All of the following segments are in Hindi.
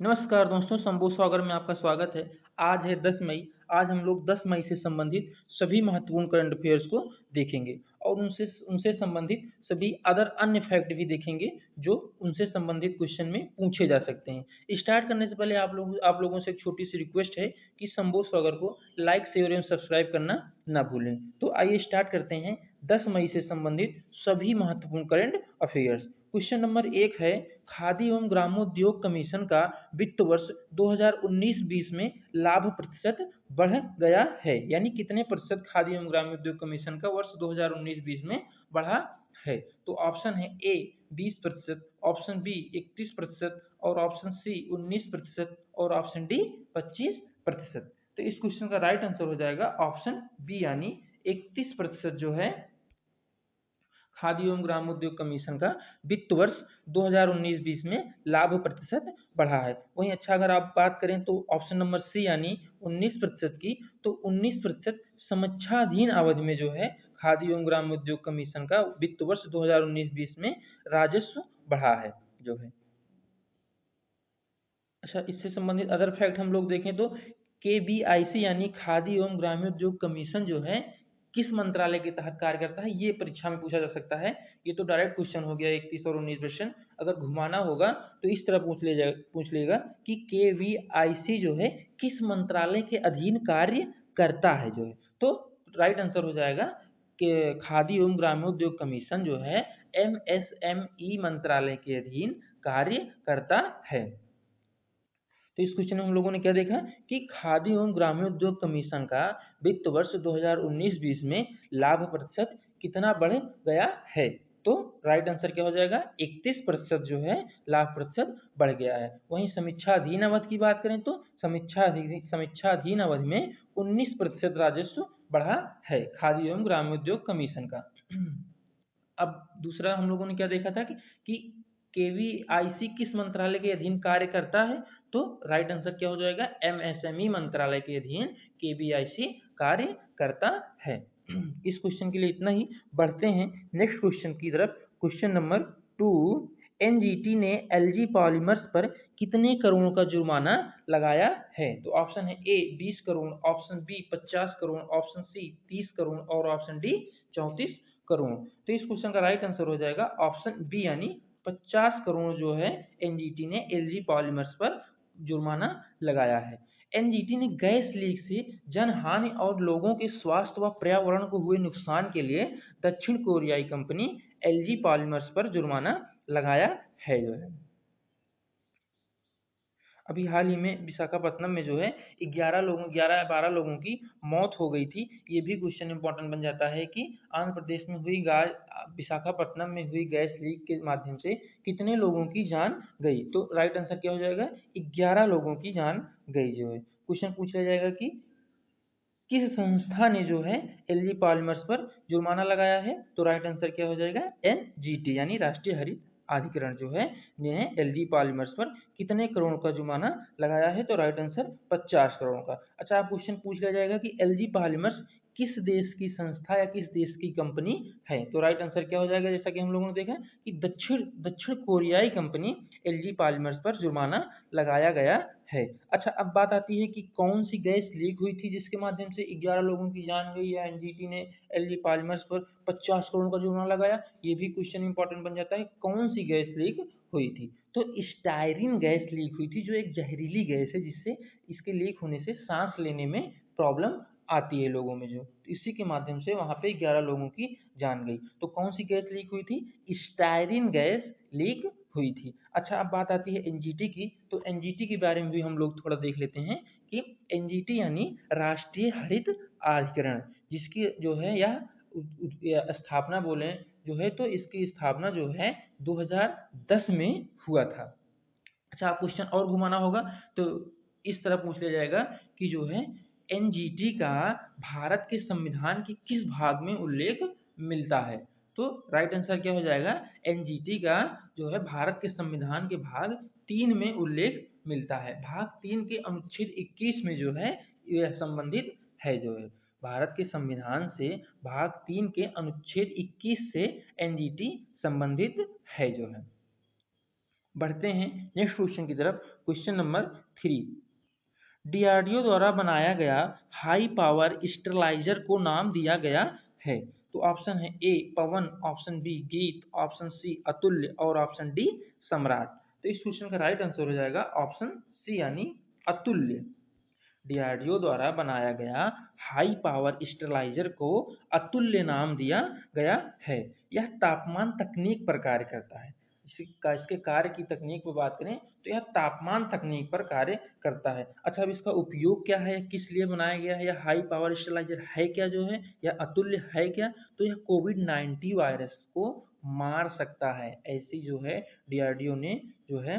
नमस्कार दोस्तों, शंभू स्वागत में आपका स्वागत है। आज है 10 मई। आज हम लोग 10 मई से संबंधित सभी महत्वपूर्ण करंट अफेयर्स को देखेंगे और उनसे उनसे संबंधित सभी अदर अन्य फैक्ट भी देखेंगे जो उनसे संबंधित क्वेश्चन में पूछे जा सकते हैं। स्टार्ट करने से पहले आप लोगों से एक छोटी सी रिक्वेस्ट है कि शंभू स्वागत को लाइक, शेयर एवं सब्सक्राइब करना ना भूलें। तो आइए स्टार्ट करते हैं 10 मई से संबंधित सभी महत्वपूर्ण करंट अफेयर्स। क्वेश्चन नंबर 1 है, खादी एवं ग्रामोद्योग कमीशन का वित्त वर्ष 2019-20 में लाभ प्रतिशत बढ़ गया है। यानी कितने प्रतिशत खादी एवं ग्रामोद्योग कमीशन का वर्ष 2019-20 में बढ़ा है। तो ऑप्शन है ए 20%, ऑप्शन बी 31% और ऑप्शन सी 19% और ऑप्शन डी 25%। तो इस क्वेश्चन का राइट आंसर हो जाएगा ऑप्शन बी यानी 31% जो है खादी एवं ग्रामोद्योग कमीशन का वित्त वर्ष 2019-20 में लाभ प्रतिशत बढ़ा है। वहीं अच्छा अगर आप बात करें तो ऑप्शन नंबर सी यानी 19% की, तो 19% समच्छाधीन अवधि में जो है खादी एवं ग्रामोद्योग कमीशन का वित्त वर्ष 2019-20 में राजस्व बढ़ा है जो है। अच्छा, इससे संबंधित अदर फैक्ट हम लोग देखें तो केबीआईसी यानी खादी एवं ग्रामोद्योग कमीशन जो है किस मंत्रालय के तहत कार्य करता है, ये परीक्षा में पूछा जा सकता है। ये तो डायरेक्ट क्वेश्चन हो गया 31 और 19 क्वेश्चन। अगर घुमाना होगा तो इस तरह पूछ लेगा कि केवीआईसी जो है किस मंत्रालय के अधीन कार्य करता है जो है। तो राइट आंसर हो जाएगा कि खादी एवं ग्रामोद्योग कमीशन जो है एमएसएमई मंत्रालय के अधीन कार्य करता है। तो इस क्वेश्चन में हम लोगों ने क्या देखा कि खादी एवं ग्रामोद्योग कमीशन का वित्त वर्ष 2019-20 में लाभ प्रतिशत कितना बढ़ गया है। तो राइट आंसर क्या हो जाएगा 31% जो है लाभ प्रतिशत बढ़ गया है। वहीं समीक्षाधीन अवधि की बात करें तो समीक्षाधीन अवधि में 19% राजस्व बढ़ा है खादी एवं ग्रामोद्योग कमीशन का। अब दूसरा हम लोगों ने क्या देखा था कि केवीआईसी किस मंत्रालय के अधीन कार्य करता है। तो राइट आंसर क्या हो जाएगा एमएसएमई मंत्रालय के अधीन केवीआईसी कार्य करता है। इस क्वेश्चन के लिए इतना ही। बढ़ते हैं नेक्स्ट क्वेश्चन की तरफ। क्वेश्चन नंबर 2, एनजीटी ने एलजी पॉलीमर्स पर कितने करोड़ का जुर्माना लगाया है। तो ऑप्शन है A 20 crore, option B 50 crore, option C 30 crore और ऑप्शन डी 34 करोड़। तो इस क्वेश्चन का राइट आंसर हो जाएगा ऑप्शन बी यानी 50 करोड़ जो है एनजीटी ने एलजी पॉलीमर्स पर जुर्माना लगाया है। एनजीटी ने गैस लीक से जनहानि और लोगों के स्वास्थ्य व पर्यावरण को हुए नुकसान के लिए दक्षिण कोरियाई कंपनी एलजी पॉलीमर्स पर जुर्माना लगाया है जो है। अभी हाल ही में विशाखापट्टनम में जो है 11 या 12 लोगों की मौत हो गई थी। ये भी क्वेश्चन इंपॉर्टेंट बन जाता है कि आंध्र प्रदेश में हुई विशाखापट्टनम में हुई गैस लीक के माध्यम से कितने लोगों की जान गई। तो राइट आंसर क्या हो जाएगा 11 लोगों की जान गई जो है। क्वेश्चन पूछ लिया जाएगा कि किस संस्था ने जो है एलजी पॉलीमर्स पर जुर्माना लगाया है। तो राइट आंसर क्या हो जाएगा एनजीटी यानी राष्ट्रीय हरित अधिकरण जो है ने एलजी पॉलीमर्स पर कितने करोड़ का जुर्माना लगाया है। तो राइट आंसर 50 करोड़ का। अच्छा, आप क्वेश्चन पूछ लिया जाएगा कि एलजी पॉलीमर्स किस देश की संस्था या किस देश की कंपनी है। तो राइट आंसर क्या हो जाएगा जैसा कि हम लोगों ने देखा कि दक्षिण दक्षिण कोरियाई कंपनी एलजी पॉलीमर्स पर जुर्माना लगाया गया है। अच्छा, अब बात आती है कि कौन सी गैस लीक हुई थी जिसके माध्यम से 11 लोगों की जान गई या एनजीटी ने एलजी पॉलीमर्स पर 50 करोड़ का जुर्माना लगाया। ये भी क्वेश्चन इंपॉर्टेंट बन जाता है कौन सी गैस लीक हुई थी। तो स्टायरिन गैस लीक हुई थी जो एक जहरीली गैस है जिससे इसके लीक होने से सांस लेने में प्रॉब्लम आती है लोगों में जो, तो इसी के माध्यम से वहां पे 11 लोगों की जान गई। तो कौन सी गैस लीक हुई थी स्टायरिन गैस लीक हुई थी। अच्छा, अब बात आती है एनजीटी की। तो एनजीटी के बारे में भी हम लोग थोड़ा देख लेते हैं कि एनजीटी यानी राष्ट्रीय हरित अधिकरण जिसकी जो है यह स्थापना बोले जो है तो इसकी स्थापना जो है 2010 में हुआ था। अच्छा, आप क्वेश्चन और घुमाना होगा तो इस तरह पूछ लिया जाएगा कि जो है एनजीटी का भारत के संविधान के किस भाग में उल्लेख मिलता है। तो राइट आंसर क्या हो जाएगा एनजीटी का जो है भारत के संविधान के भाग 3 में उल्लेख मिलता है। भाग 3 के अनुच्छेद 21 में जो है यह संबंधित है जो है भारत के संविधान से भाग 3 के अनुच्छेद 21 से एनजीटी संबंधित है जो है। बढ़ते हैं नेक्स्ट क्वेश्चन की तरफ। क्वेश्चन नंबर 3, डीआरडीओ द्वारा बनाया गया हाई पावर स्टेरिलाइजर को नाम दिया गया है। तो ऑप्शन है ए पवन, ऑप्शन बी गीत, ऑप्शन सी अतुल्य और ऑप्शन डी सम्राट। तो इस क्वेश्चन का राइट आंसर हो जाएगा ऑप्शन सी यानी अतुल्य। डीआरडीओ द्वारा बनाया गया हाई पावर स्टेरिलाइजर को अतुल्य नाम दिया गया है। यह तापमान तकनीक पर कार्य करता है। इसके कार्य की तकनीक पर बात करें तो यह तापमान तकनीक पर कार्य करता है। अच्छा, अब इसका उपयोग क्या है, किस लिए बनाया गया है, यह हाई पावर स्टेरिलाइजर है क्या जो है, यह अतुल्य है क्या, तो यह कोविड-19 वायरस को मार सकता है। ऐसी जो है डीआरडीओ ने जो है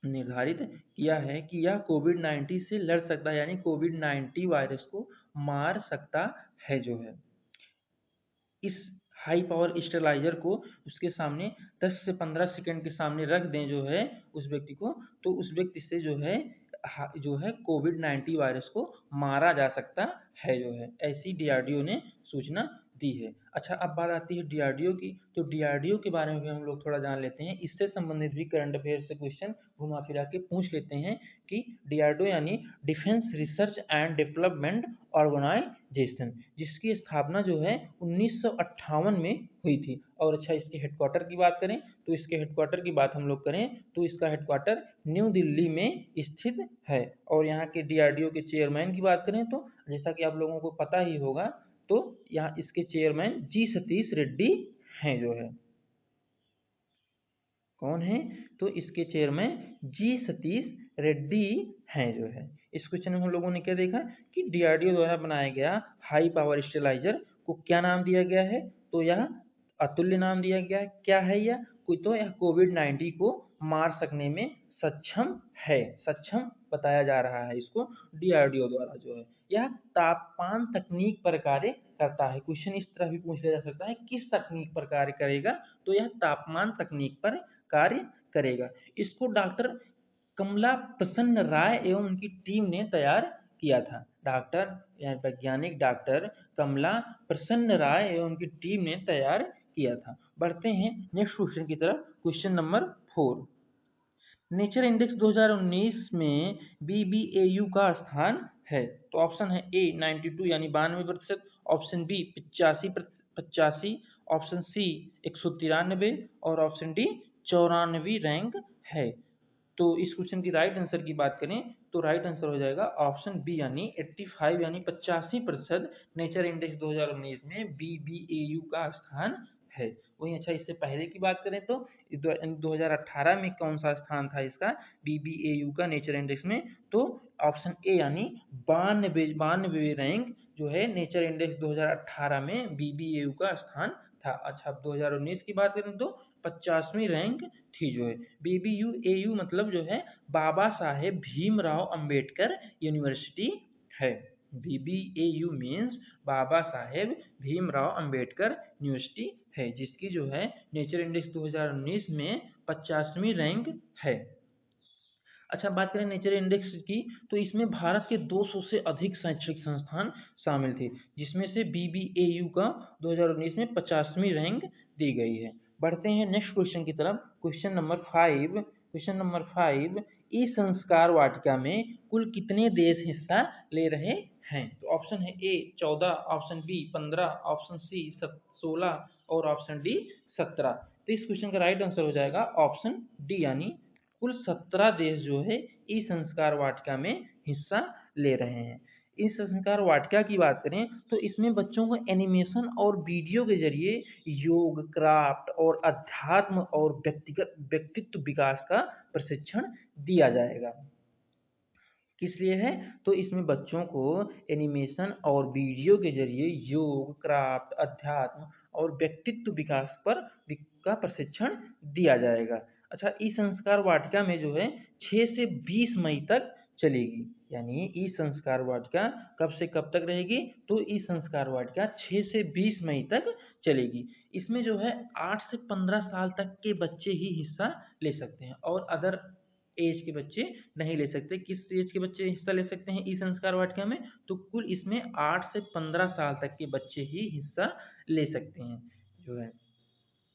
निर्धारित किया है कि यह कोविड-19 से लड़ सकता है, यानी कोविड-19 वायरस को मार सकता है जो है। इस हाई पावर स्टेरिलाइजर को उसके सामने 10 से 15 सेकंड के सामने रख दें जो है उस व्यक्ति को, तो उस व्यक्ति से जो है कोविड-19 वायरस को मारा जा सकता है जो है। ऐसी डीआरडीओ ने सूचना दी है। अच्छा, अब बात आती है डीआरडीओ की, तो डीआरडीओ के बारे में भी हम लोग थोड़ा जान लेते हैं। इससे संबंधित भी करंट अफेयर से क्वेश्चन घुमा फिरा के पूछ लेते हैं कि डीआरडीओ यानी defence research and development organisation, जिसकी स्थापना जो है 1958 में हुई थी। और अच्छा, इसके हेडक्वार्टर की बात करें तो इसके हेडक्वार्टर की बात हम लोग करें तो इसका हेडक्वार्टर न्यू दिल्ली में स्थित है। और यहाँ के डीआरडीओ के चेयरमैन की बात करें तो जैसा कि आप लोगों को पता ही होगा, तो यहाँ इसके चेयरमैन जी सतीश रेड्डी हैं जो है। कौन है, तो इसके चेयरमैन जी सतीश रेड्डी हैं जो है। इस क्वेश्चन में हम लोगों ने क्या देखा कि डीआरडीओ द्वारा बनाया गया हाई पावर स्टेरिलाइजर को क्या नाम दिया गया है, तो यह अतुल्य नाम दिया गया है। क्या है यह, कोई तो यह कोविड-19 को मार सकने में सक्षम है, सक्षम बताया जा रहा है इसको डीआरडीओ द्वारा जो है। यह तापमान तकनीक पर कार्य करता है। क्वेश्चन इस तरह भी पूछ लिया जा सकता है किस तकनीक पर कार्य करेगा, तो यह तापमान तकनीक पर कार्य करेगा। इसको डॉक्टर कमला प्रसन्न राय एवं उनकी टीम ने तैयार किया था। डॉक्टर या वैज्ञानिक डॉक्टर कमला प्रसन्न राय एवं उनकी टीम ने तैयार किया था। बढ़ते हैं नेक्स्ट क्वेश्चन की तरफ। क्वेश्चन नंबर 4, नेचर इंडेक्स 2019 में बीबीएयू का स्थान है। तो ऑप्शन है ए 92 यानी 92%, ऑप्शन बी 85, ऑप्शन सी 193 और ऑप्शन डी 94 रैंक है। तो इस क्वेश्चन की राइट आंसर की बात करें तो राइट आंसर हो जाएगा ऑप्शन बी यानी 85 यानी 85% नेचर इंडेक्स 2019 में बीबीएयू का स्थान है। वहीं अच्छा, इससे पहले की बात करें तो 2018 में कौन सा स्थान था इसका बीबीएयू का नेचर इंडेक्स में, तो ऑप्शन ए यानी 92 रैंक जो है नेचर इंडेक्स 2018 में बीबीएयू का स्थान था। अच्छा, 2019 की बात करें तो 50वीं रैंक थी जो है। बीबीयूएयू मतलब जो है बाबा साहेब भीमराव अंबेडकर यूनिवर्सिटी है। BBAU means Baba Saheb Bhimrao Ambedkar university है, जिसकी जो है नेचर इंडेक्स 2019 में 50वीं रैंक है। अच्छा, बात करें नेचर इंडेक्स की तो इसमें भारत के 200 से अधिक शैक्षणिक संस्थान शामिल थे, जिसमें से बीबीएयू का 2019 में 50वीं रैंक दी गई है। बढ़ते हैं नेक्स्ट क्वेश्चन की तरफ। क्वेश्चन नंबर 5, ई संस्कार वाटिका में कुल कितने देश हिस्सा ले रहे हैं। तो ऑप्शन है ए 14, ऑप्शन बी 15, ऑप्शन सी 16 और ऑप्शन डी 17। तो इस क्वेश्चन का राइट आंसर हो जाएगा ऑप्शन डी यानी कुल 17 देश जो है ई संस्कार वाटिका में हिस्सा ले रहे हैं। इस संस्कार वाटिका की बात करें तो इसमें बच्चों को एनिमेशन और वीडियो के जरिए योग, क्राफ्ट और अध्यात्म और व्यक्तित्व विकास का प्रशिक्षण दिया जाएगा। किस लिए है, तो इसमें बच्चों को एनिमेशन और वीडियो के जरिए योग, क्राफ्ट, अध्यात्म और व्यक्तित्व विकास का प्रशिक्षण दिया जाएगा। अच्छा, ई संस्कार वाटिका में जो है 6 से 20 मई तक चलेगी, यानी ई संस्कार वाटिका कब से कब तक रहेगी, तो ई संस्कार वाटिका 6 से 20 मई तक चलेगी। इसमें जो है 8 से 15 साल तक के बच्चे ही हिस्सा ले सकते हैं और अदर एज के बच्चे नहीं ले सकते। किस एज के बच्चे हिस्सा ले सकते हैं ई संस्कार वाटिका में, तो कुल इसमें 8 से 15 साल तक के बच्चे ही हिस्सा ले सकते हैं जो है।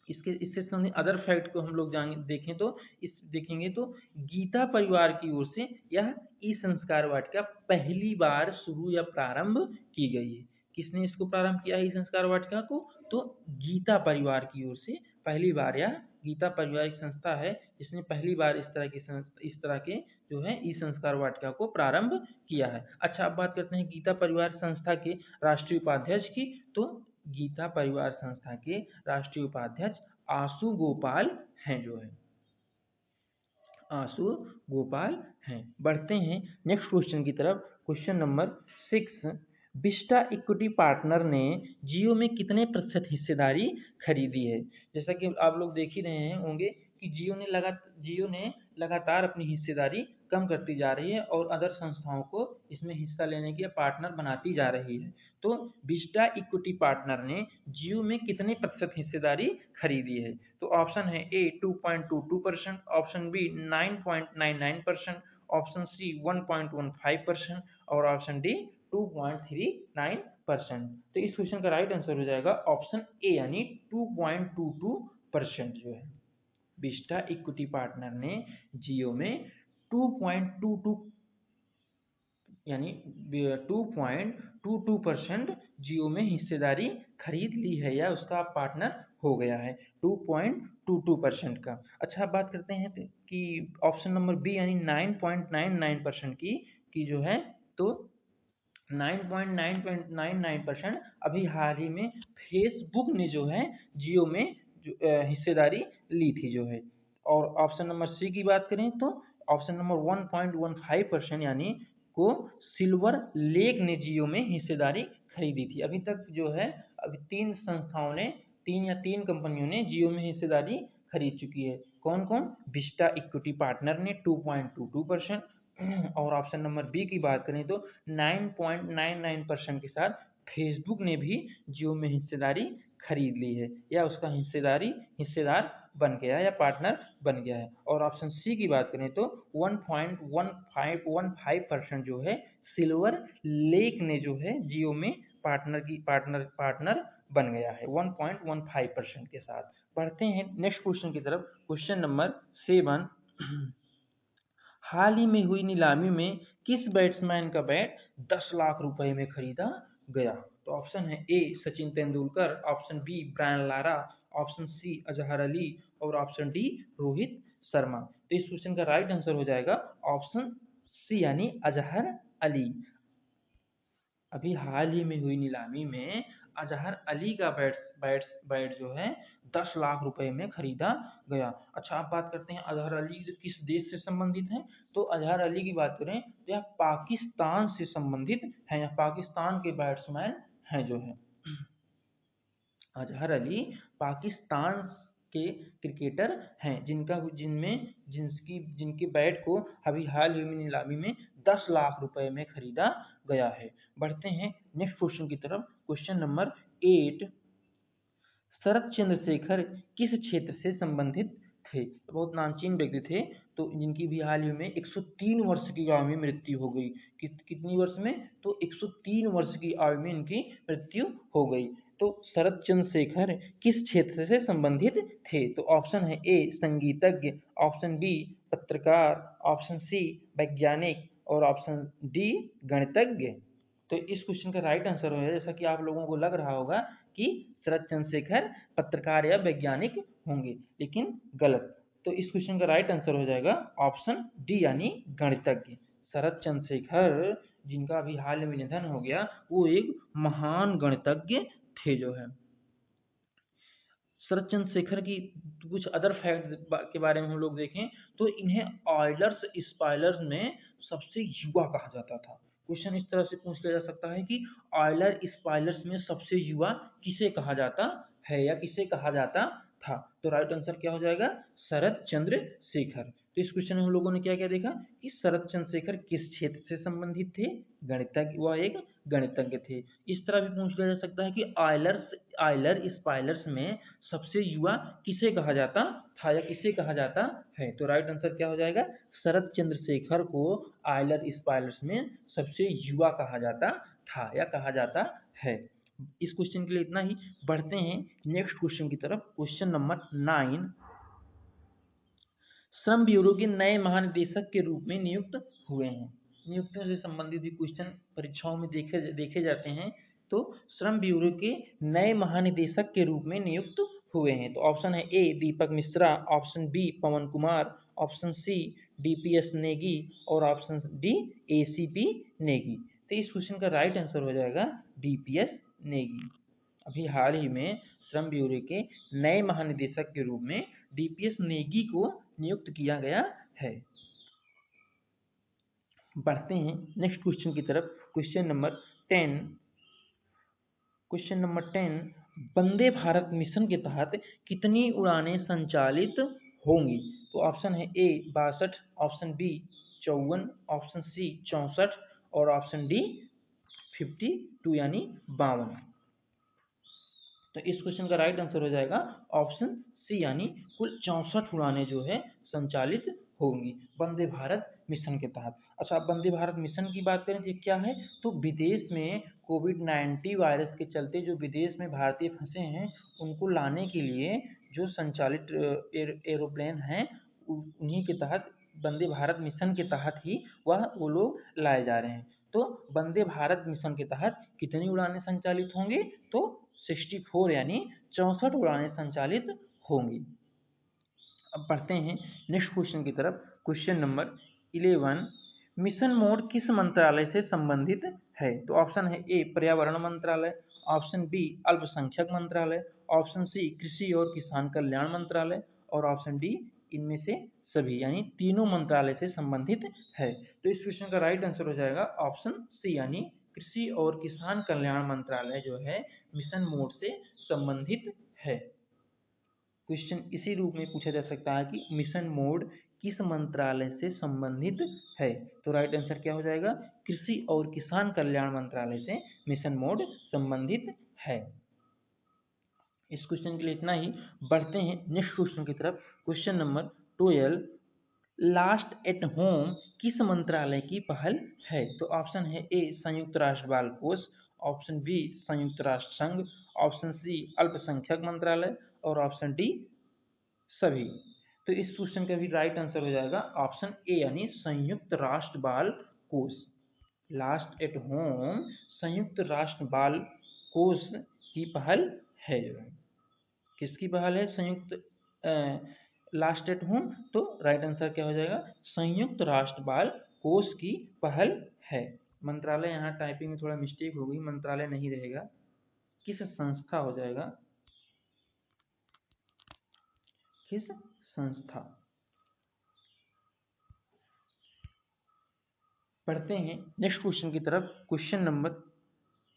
इससे संबंधित अदर फैक्ट को हम लोग देखेंगे तो गीता परिवार की ओर से यह ई संस्कार वाटिका पहली बार शुरू या प्रारंभ की गई है। किसने इसको प्रारंभ किया है ई संस्कार वाटिका को? तो गीता परिवार की ओर से पहली बार, यह गीता परिवार एक संस्था है जिसने पहली बार इस तरह के जो है ई संस्कार वाटिका को प्रारंभ किया है। अच्छा, अब बात करते हैं गीता परिवार संस्था के राष्ट्रीय उपाध्यक्ष की। तो गीता परिवार संस्था के राष्ट्रीय उपाध्यक्ष आशु गोपाल हैं जो है, आशु गोपाल हैं। बढ़ते हैं नेक्स्ट क्वेश्चन की तरफ। Question number 6, Vista equity partner ने जियो में कितने प्रतिशत हिस्सेदारी खरीदी है? जैसा कि आप लोग देख ही रहे होंगे कि जियो ने लगातार अपनी हिस्सेदारी कम करती जा रही है और अदर संस्थाओं को इसमें हिस्सा लेने के पार्टनर बनाती जा रही है। तो विस्टा इक्विटी पार्टनर ने जियो में कितने प्रतिशत हिस्सेदारी खरीदी है? तो ऑप्शन है ए 2.22%, ऑप्शन बी 9.99%, ऑप्शन सी 1.15% और ऑप्शन डी 2.39%। तो इस क्वेश्चन का राइट आंसर हो जाएगा ऑप्शन ए यानी 2.22% जो है। विस्टा इक्विटी पार्टनर ने जियो में 2.22 यानी 2.22% जियो में हिस्सेदारी खरीद ली है या उसका पार्टनर हो गया है 2.22% का। अच्छा, बात करते हैं कि ऑप्शन नंबर बी यानी 9.99% की जो है, तो 9.99% अभी हाल ही में फेसबुक ने जो है जियो में हिस्सेदारी ली थी जो है। और ऑप्शन नंबर सी की बात करें तो ऑप्शन नंबर 1.15% यानी को सिल्वर लेक ने जियो में हिस्सेदारी खरीदी थी। अभी तक जो है अभी तीन कंपनियों ने जियो में हिस्सेदारी खरीद चुकी है। कौन कौन? विस्टा इक्विटी पार्टनर ने 2.22% और ऑप्शन नंबर बी की बात करें तो 9.99% के साथ फेसबुक ने भी जियो में हिस्सेदारी खरीद ली है या उसका हिस्सेदार बन गया या पार्टनर बन गया है। और ऑप्शन सी की बात करें तो 1.15% जो है सिल्वर लेक ने जो है जियो में पार्टनर बन गया है 1.15% के साथ। बढ़ते हैं नेक्स्ट क्वेश्चन की तरफ। क्वेश्चन नंबर 7, हाल ही में हुई नीलामी में किस बैट्समैन का बैट 10 लाख रुपए में खरीदा गया? तो ऑप्शन है A Sachin Tendulkar, option B Brian Lara, option C Azhar Ali और ऑप्शन डी रोहित शर्मा। तो इस क्वेश्चन का राइट आंसर हो जाएगा ऑप्शन सी यानी अजहर अली। अभी हाल ही में हुई नीलामी में अजहर अली का बैट जो है 10 लाख रुपए में खरीदा गया। अच्छा, आप बात करते हैं अजहर अली किस देश से संबंधित हैं? तो अजहर अली की बात करें तो यह पाकिस्तान से संबंधित है, यह पाकिस्तान के बैट्समैन हैं जो है। अजहर अली पाकिस्तान के क्रिकेटर हैं जिनके बैट को अभी हाल ही में नीलामी में 10 लाख रुपए में खरीदा गया है। बढ़ते हैं नेक्स्ट क्वेश्चन की तरफ। क्वेश्चन नंबर 8, शरत चंद्रशेखर किस क्षेत्र से संबंधित थे? बहुत नामचीन व्यक्ति थे, तो जिनकी भी हाल ही में 103 वर्ष की आयु में मृत्यु हो गई। कितनी वर्ष में? तो 103 वर्ष की आयु में इनकी मृत्यु हो गई। तो शरत चंद्रशेखर किस क्षेत्र से संबंधित थे? तो ऑप्शन है ए संगीतज्ञ, ऑप्शन बी पत्रकार, ऑप्शन सी वैज्ञानिक और ऑप्शन डी गणितज्ञ। तो इस क्वेश्चन का राइट आंसर है, जैसा कि आप लोगों को लग रहा होगा कि शरत चंद्रशेखर पत्रकार या वैज्ञानिक होंगे, लेकिन गलत। तो इस क्वेश्चन का राइट आंसर हो जाएगा ऑप्शन डी यानी गणितज्ञ। शरत चंद्रशेखर जिनका अभी हाल में निधन हो गया, वो एक महान गणितज्ञ थे जो है। शरत चंद्रशेखर की कुछ अदर फैक्ट के बारे में हम लोग देखें तो इन्हें ऑयलर्स स्पाइलर्स में सबसे युवा कहा जाता था। क्वेश्चन इस तरह से पूछ लिया जा सकता है कि ऑयलर स्पाइलर्स में सबसे युवा किसे कहा जाता है या किसे कहा जाता था? तो राइट आंसर क्या हो जाएगा? शरत चंद्रशेखर। तो इस क्वेश्चन में हम लोगों ने क्या क्या देखा कि शरत चंद्रशेखर किस क्षेत्र से संबंधित थे? गणितज्ञ, वह एक गणितज्ञ थे। इस तरह भी पूछ लिया जा सकता है कि ऑयलर स्पाइलर्स में सबसे युवा किसे कहा जाता था या किसे कहा जाता है? तो राइट आंसर क्या हो जाएगा? शरत चंद्रशेखर को ऑयलर स्पाइलर्स में सबसे युवा कहा जाता था या कहा जाता है। इस क्वेश्चन के लिए इतना ही। बढ़ते हैं नेक्स्ट क्वेश्चन की तरफ। क्वेश्चन नंबर 9, श्रम ब्यूरो के नए महानिदेशक के रूप में नियुक्त हुए हैं। नियुक्तियों से संबंधित भी क्वेश्चन परीक्षाओं में देखे जाते हैं। तो श्रम ब्यूरो के नए महानिदेशक के रूप में नियुक्त हुए हैं। तो ऑप्शन है A Deepak Mishra, option B Pawan Kumar, option C DPS Negi और ऑप्शन डी एसीपी नेगी। तो इस क्वेश्चन का राइट आंसर हो जाएगा डीपीएस नेगी। अभी हाल ही में श्रम ब्यूरो के नए महानिदेशक के रूप में डीपीएस नेगी को नियुक्त किया गया है। बढ़ते हैं नेक्स्ट क्वेश्चन की तरफ। Question number 10, Vande Bharat mission के तहत कितनी उड़ानें संचालित होंगी? तो ऑप्शन है ए 62, ऑप्शन बी 54, ऑप्शन सी 64 और ऑप्शन डी 52 यानी 52। तो इस क्वेश्चन का राइट आंसर हो जाएगा ऑप्शन सी यानी कुल 64 उड़ानें जो है संचालित होंगी वंदे भारत मिशन के तहत। अच्छा, अब वंदे भारत मिशन की बात करें तो क्या है? तो विदेश में कोविड-19 वायरस के चलते जो विदेश में भारतीय फंसे हैं उनको लाने के लिए जो संचालित एरोप्लेन हैं उन्हीं के तहत वंदे भारत मिशन के तहत ही वो लोग लाए जा रहे हैं। तो वंदे भारत मिशन के तहत कितनी उड़ानें संचालित होंगी? तो 64 यानी 64 उड़ानें संचालित होंगी। अब बढ़ते हैं नेक्स्ट क्वेश्चन की तरफ। क्वेश्चन नंबर 11, मिशन मोड किस मंत्रालय से संबंधित है? तो ऑप्शन है ए पर्यावरण मंत्रालय, ऑप्शन बी अल्पसंख्यक मंत्रालय, ऑप्शन सी कृषि और किसान कल्याण मंत्रालय और ऑप्शन डी इनमें से सभी यानी तीनों मंत्रालय से संबंधित है। तो इस क्वेश्चन का राइट आंसर हो जाएगा ऑप्शन सी यानी कृषि और किसान कल्याण मंत्रालय जो है मिशन मोड से संबंधित है। क्वेश्चन इसी रूप में पूछा जा सकता है कि मिशन मोड किस मंत्रालय से संबंधित है? तो राइट आंसर क्या हो जाएगा? कृषि और किसान कल्याण मंत्रालय से मिशन मोड संबंधित है। इस क्वेश्चन के लिए इतना ही। बढ़ते हैं नेक्स्ट क्वेश्चन की तरफ। Question number 12, last at home किस मंत्रालय की पहल है? तो ऑप्शन है ए संयुक्त राष्ट्र बाल कोष, ऑप्शन बी संयुक्त राष्ट्र संघ, ऑप्शन सी अल्पसंख्यक मंत्रालय और ऑप्शन डी सभी। तो इस क्वेश्चन का भी राइट आंसर हो जाएगा ऑप्शन ए यानी संयुक्त राष्ट्र बाल कोष। लास्ट एट होम संयुक्त राष्ट्र बाल कोष की पहल है। किसकी पहल है? Last at home. तो राइट आंसर क्या हो जाएगा? संयुक्त राष्ट्र बाल कोष की पहल है। मंत्रालय यहाँ टाइपिंग में थोड़ा मिस्टेक हो गई, मंत्रालय नहीं रहेगा, किस संस्था हो जाएगा, किस संस्था। पढ़ते हैं नेक्स्ट क्वेश्चन की तरफ। क्वेश्चन नंबर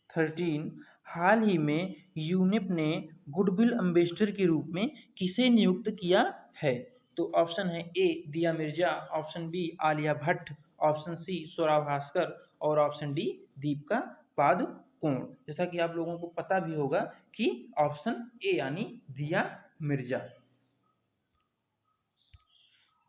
13, हाल ही में यूनिप ने गुडविल एम्बेसडर के रूप में किसे नियुक्त किया है? तो ऑप्शन है A Dia Mirza, option B Alia Bhatt, option C Swara Bhaskar और ऑप्शन डी दीपिका पादुकोण। जैसा कि आप लोगों को पता भी होगा कि ऑप्शन ए यानी दिया मिर्जा।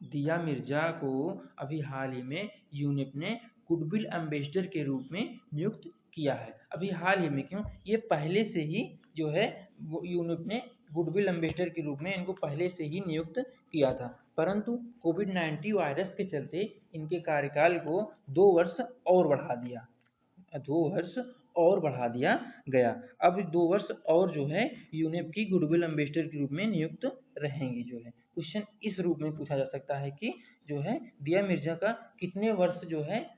दिया मिर्जा को अभी हाल ही में यूनिप ने गुडविल एम्बेसडर के रूप में नियुक्त किया है। अभी हाल ही में क्यों? ये पहले से ही जो है यूनिप ने गुडविल एम्बेसडर के रूप में इनको पहले से ही नियुक्त किया था, परंतु कोविड-19 वायरस के चलते इनके कार्यकाल को 2 वर्ष और बढ़ा दिया 2 वर्ष और बढ़ा दिया गया। अब 2 वर्ष और जो है यूनिप की गुडविल एम्बेसडर के रूप में नियुक्त रहेंगी जो है। क्वेश्चन इस रूप में पूछा जा सकता है कि जो है दिया मिर्जा का कितने वर्ष जो है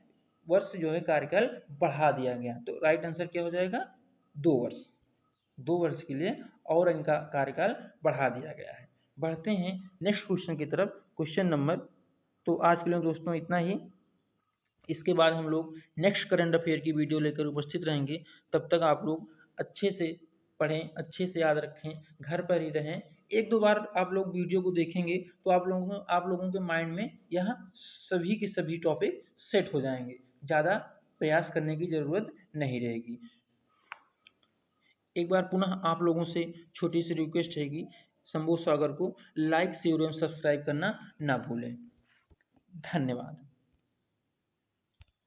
कार्यकाल बढ़ा दिया गया? तो राइट आंसर क्या हो जाएगा? 2 वर्ष। 2 वर्ष के लिए और इनका कार्यकाल बढ़ा दिया गया है। बढ़ते हैं नेक्स्ट क्वेश्चन की तरफ। क्वेश्चन नंबर, तो आज के लिए दोस्तों इतना ही। इसके बाद हम लोग नेक्स्ट करंट अफेयर की वीडियो लेकर उपस्थित रहेंगे। तब तक आप लोग अच्छे से पढ़ें, अच्छे से याद रखें, घर पर ही रहें। 1-2 बार आप लोग वीडियो को देखेंगे तो आप लोगों के माइंड में यह सभी के सभी टॉपिक सेट हो जाएंगे। ज़्यादा प्रयास करने की ज़रूरत नहीं रहेगी। एक बार पुनः आप लोगों से छोटी सी रिक्वेस्ट रहेगी, संबोध सागर को लाइक शेयर एवं सब्सक्राइब करना ना भूलें। धन्यवाद।